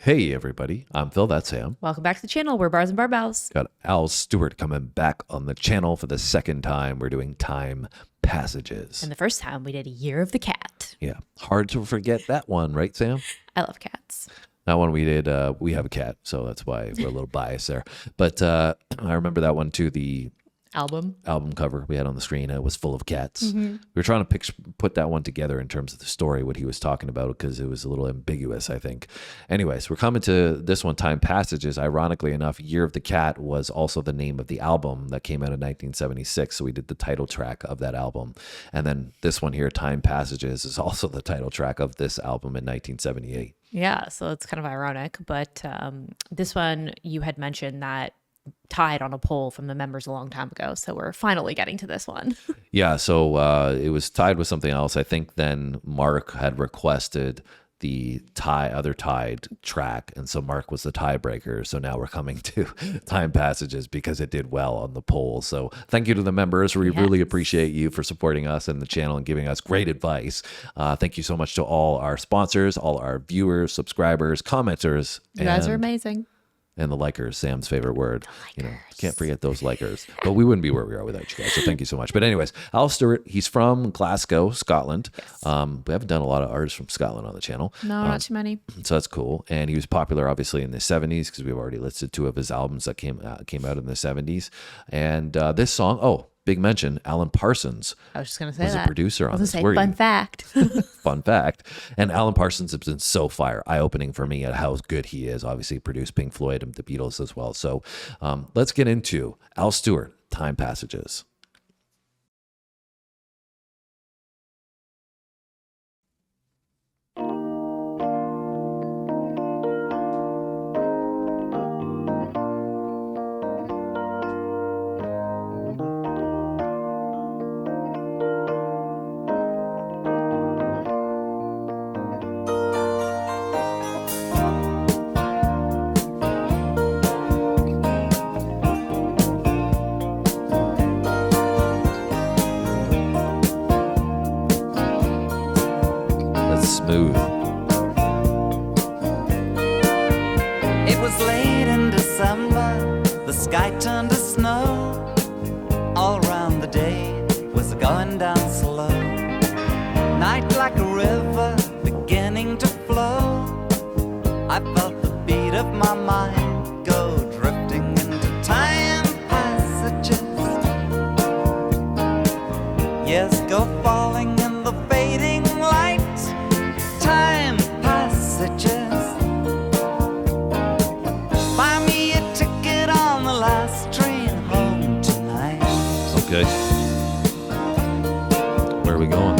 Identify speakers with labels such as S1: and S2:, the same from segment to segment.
S1: Hey everybody, I'm Phil, that's Sam.
S2: Welcome back to the channel. We're Bars and Barbells.
S1: Got Al Stewart coming back on the channel for the second time. We're doing time passages.
S2: And the first time we did a Year of the Cat.
S1: Yeah, hard to forget that one, right Sam?
S2: I love cats.
S1: That one we did, we have a cat, so that's why we're a little biased there. But I remember that one too, the
S2: album
S1: cover we had on the screen. It was full of cats.
S2: Mm-hmm.
S1: We were trying to put that one together in terms of the story, what he was talking about, because it was a little ambiguous, I think. Anyways, we're coming to this one, Time Passages. Ironically enough, Year of the Cat was also the name of the album that came out in 1976. So we did the title track of that album. And then this one here, Time Passages, is also the title track of this album in 1978.
S2: Yeah, so it's kind of ironic. But this one, you had mentioned that tied on a poll from the members a long time ago, so we're finally getting to this one.
S1: Yeah, so it was tied with something else. I think then Mark had requested the other tied track, and so Mark was the tiebreaker. So now we're coming to Time Passages because it did well on the poll. So thank you to the members. We really appreciate you for supporting us and the channel and giving us great advice. Thank you so much to all our sponsors, all our viewers, subscribers, commenters.
S2: You guys are amazing.
S1: And the likers, Sam's favorite word. You know, can't forget those likers. But we wouldn't be where we are without you guys. So thank you so much. But anyways, Al Stewart, he's from Glasgow, Scotland. Yes. We haven't done a lot of artists from Scotland on the channel.
S2: No, not too many.
S1: So that's cool. And he was popular, obviously, in the 70s because we've already listed two of his albums that came out in the 70s. And this song, big mention, Alan Parsons.
S2: I was just going to say
S1: was
S2: that.
S1: A producer on this.
S2: Fun fact.
S1: Fun fact. And Alan Parsons has been so eye-opening for me at how good he is. Obviously produced Pink Floyd and the Beatles as well. So let's get into Al Stewart, Time Passages. Smooth.
S3: It was late in December, the sky turned to snow. All around the day was going down slow. Night like a river beginning to flow. I felt the beat of my mind go drifting into time passages. Yes, go falling in the fading light. Time passages. Buy me a ticket on the last train home tonight.
S1: Okay. Where are we going?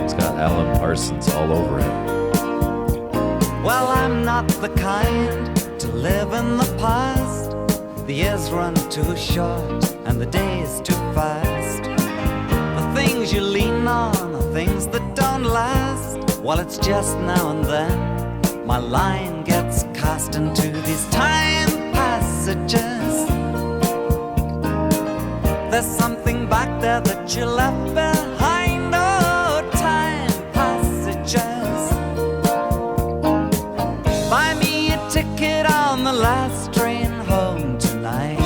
S1: It's got Alan Parsons all over it.
S3: Well, I'm not the kind to live in the past. The years run too short and the days too fast. The things you lean on are things that don't last. Well, it's just now and then my line gets cast into these time passages. There's something back there that you left behind. Oh, time passages. Buy me a ticket on the last train home tonight.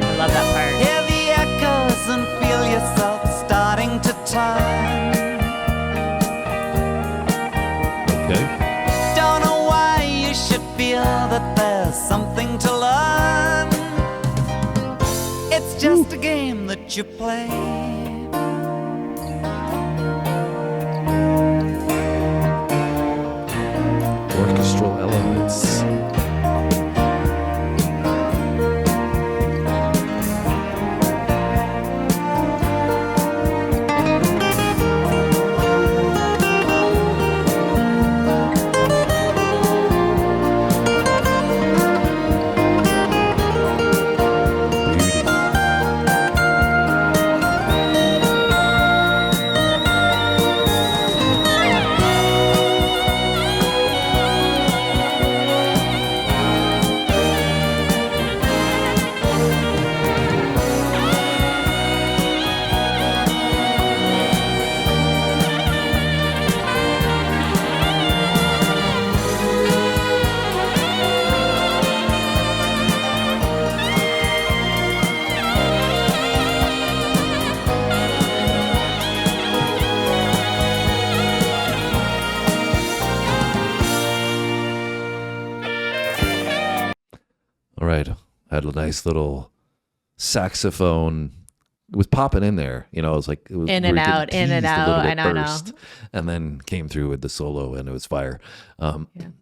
S2: I love that part.
S3: Hear the echoes and feel yourself starting to turn.
S1: Okay.
S3: Don't know why you should feel that there's something to learn. It's just a game that you play.
S1: Orchestral elements. Beauty. Right. Had a nice little saxophone. It was popping in there. You know, it was like, it was
S2: In and
S1: we were getting
S2: out, in and
S1: teased a little
S2: out.
S1: bit
S2: I know.
S1: first, and then came through with the solo, and it was fire.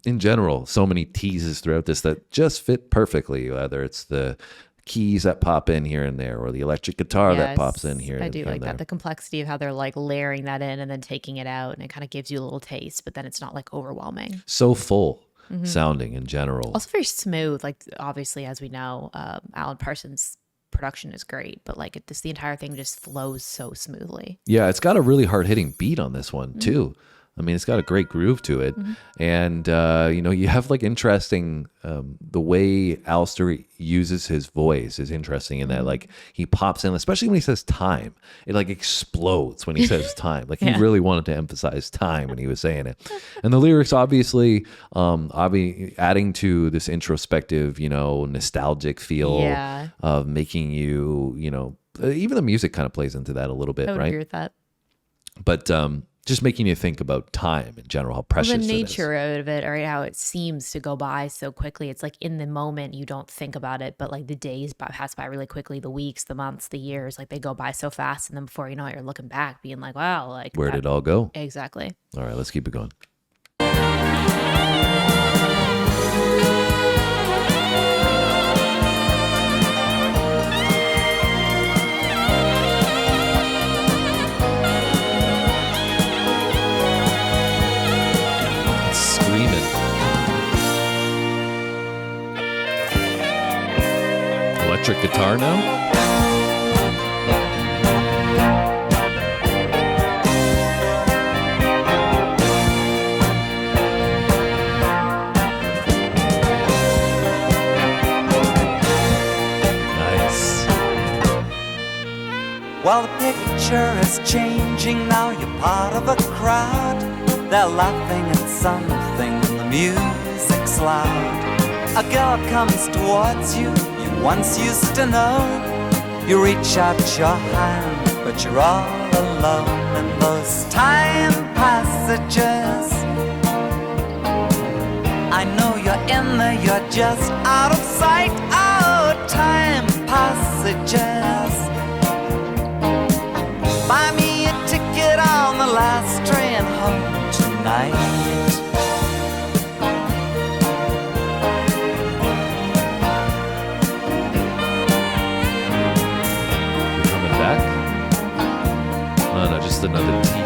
S1: In general, so many teases throughout this that just fit perfectly, whether it's the keys that pop in here and there, or the electric guitar that pops in here.
S2: I do
S1: and
S2: like
S1: there.
S2: that. The complexity of how they're like layering that in and then taking it out, and it kind of gives you a little taste, but then it's not like overwhelming.
S1: So full sounding in general.
S2: Also very smooth. Like obviously, as we know, Alan Parsons' production is great, but like the entire thing just flows so smoothly.
S1: Yeah, it's got a really hard hitting beat on this one too. I mean, it's got a great groove to it. And, you know, you have like interesting, the way Al Stewart uses his voice is interesting in that, like, he pops in, especially when he says time, it like explodes when he says time. Like, he really wanted to emphasize time when he was saying it. And the lyrics, obviously, adding to this introspective, you know, nostalgic feel of making you, you know, even the music kind of plays into that a little bit,
S2: I would
S1: right?
S2: agree with that.
S1: But, just making you think about time in general, how precious
S2: The
S1: it is.
S2: nature of it, or how it seems to go by so quickly. It's like in the moment you don't think about it, but like the days pass by really quickly, the weeks, the months, the years, like they go by so fast, and then before you know it, you're looking back, being like, "Wow, like
S1: Where did it all go?"
S2: Exactly.
S1: All right, let's keep it going. Electric guitar now? Nice.
S3: Well, the picture is changing now. You're part of a crowd. They're laughing at something and the music's loud. A girl comes towards you, you once used to know. You reach out your hand, but you're all alone in those time passages. I know you're in there, you're just out of sight. Oh, time passages. Buy me a ticket on the last train home tonight.
S1: Just another tease.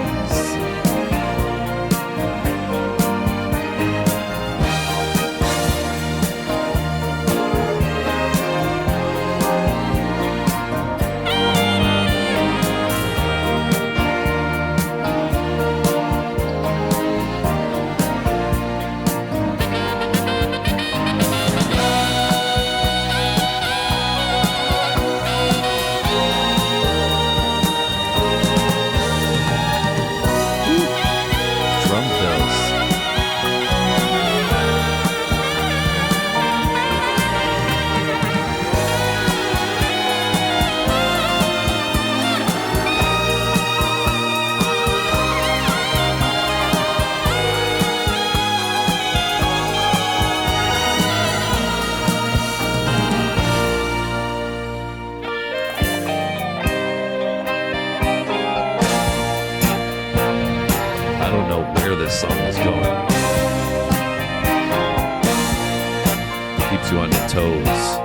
S1: This song is going. Keeps you on your toes.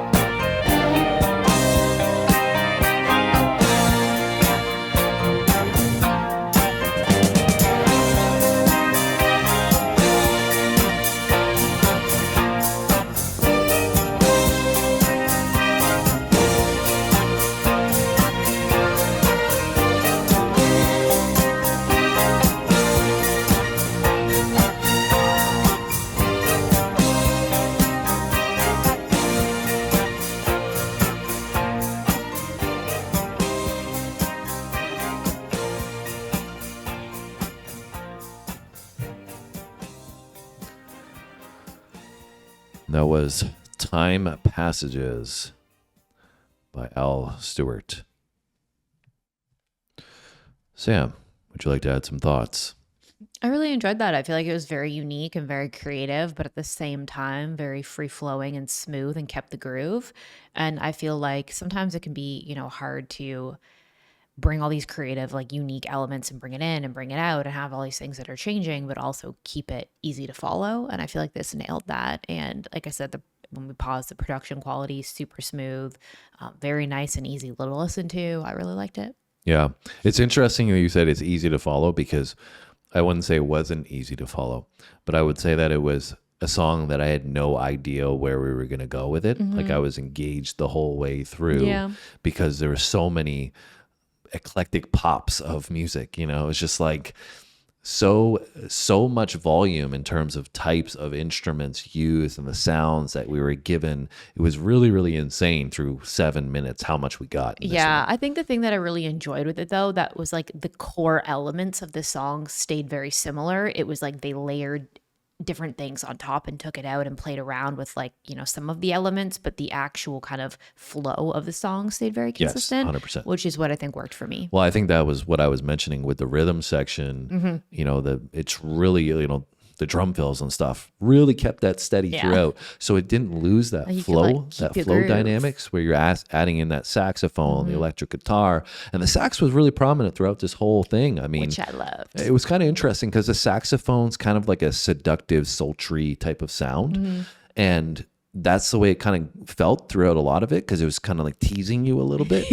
S1: That was Time Passages by Al Stewart. Sam, would you like to add some thoughts?
S2: I really enjoyed that. I feel like it was very unique and very creative, but at the same time, very free flowing and smooth and kept the groove. And I feel like sometimes it can be, hard to bring all these creative, like unique elements and bring it in and bring it out and have all these things that are changing, but also keep it easy to follow. And I feel like this nailed that. And like I said, when we paused, the production quality, super smooth, very nice and easy to listen to. I really liked it.
S1: Yeah. It's interesting that you said it's easy to follow, because I wouldn't say it wasn't easy to follow, but I would say that it was a song that I had no idea where we were going to go with it. Like I was engaged the whole way through because there were so many eclectic pops of music, it's just like so much volume in terms of types of instruments used and the sounds that we were given. It was really, really insane through 7 minutes how much we got.
S2: Yeah, I think the thing that I really enjoyed with it, though, that was like the core elements of the song stayed very similar. It was like they layered different things on top and took it out and played around with some of the elements, but the actual kind of flow of the song stayed very consistent.
S1: Yes, 100%.
S2: Which is what I think worked for me.
S1: Well, I think that was what I was mentioning with the rhythm section. It's really, the drum fills and stuff really kept that steady throughout. So it didn't lose that flow, flow dynamics where you're adding in that saxophone, the electric guitar, and the sax was really prominent throughout this whole thing. I mean,
S2: which I loved.
S1: It was kind of interesting because the saxophone's kind of like a seductive, sultry type of sound. And that's the way it kind of felt throughout a lot of it, because it was kind of like teasing you a little bit,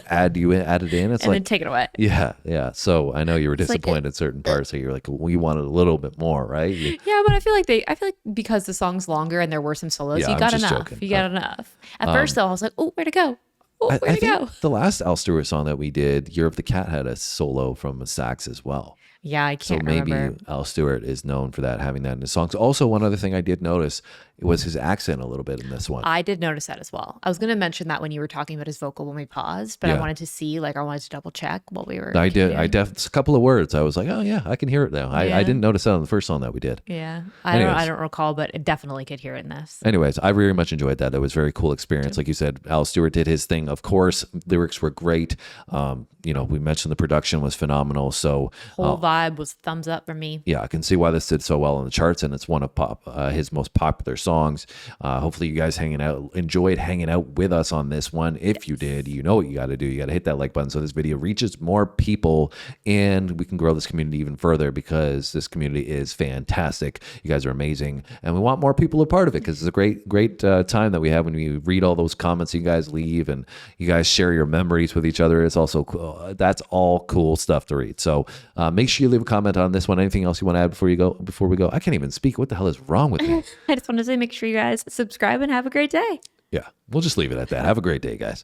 S1: added in. It's
S2: and
S1: like,
S2: then take it away.
S1: Yeah. So I know you were disappointed in certain parts. So you're like, we wanted a little bit more, right?
S2: Yeah, but I feel like because the song's longer and there were some solos, you got enough.
S1: Joking.
S2: You got enough. At first, though, I was like, oh, where'd it go? Oh, where'd it go?
S1: The last Al Stewart song that we did, Year of the Cat, had a solo from a sax as well.
S2: Yeah, I can't remember.
S1: So maybe Al Stewart is known for that, having that in his songs. Also, one other thing I did notice, it was his accent a little bit in this one.
S2: I did notice that as well. I was going to mention that when you were talking about his vocal when we paused, but I wanted to see, I wanted to double check what we were.
S1: I did. It's a couple of words. I was like, oh yeah, I can hear it now. I didn't notice that on the first song that we did.
S2: Yeah, I don't recall, but it definitely could hear it in this.
S1: Anyways, I very much enjoyed that. That was a very cool experience. Like you said, Al Stewart did his thing. Of course, lyrics were great. We mentioned the production was phenomenal. So
S2: whole vibe was thumbs up for me.
S1: Yeah, I can see why this did so well on the charts, and it's one of his most popular songs. Hopefully you guys enjoyed hanging out with us on this one. If you did, you know what you got to do. You got to hit that like button so this video reaches more people and we can grow this community even further, because this community is fantastic. You guys are amazing, and we want more people a part of it, because it's a great time that we have when we read all those comments you guys leave and you guys share your memories with each other. It's also cool. That's all cool stuff to read. So make sure you leave a comment on this one. Anything else you want to add before we go? I can't even speak. What the hell is wrong with me?
S2: I just want to say, make sure you guys subscribe and have a great day.
S1: Yeah, we'll just leave it at that. Have a great day, guys.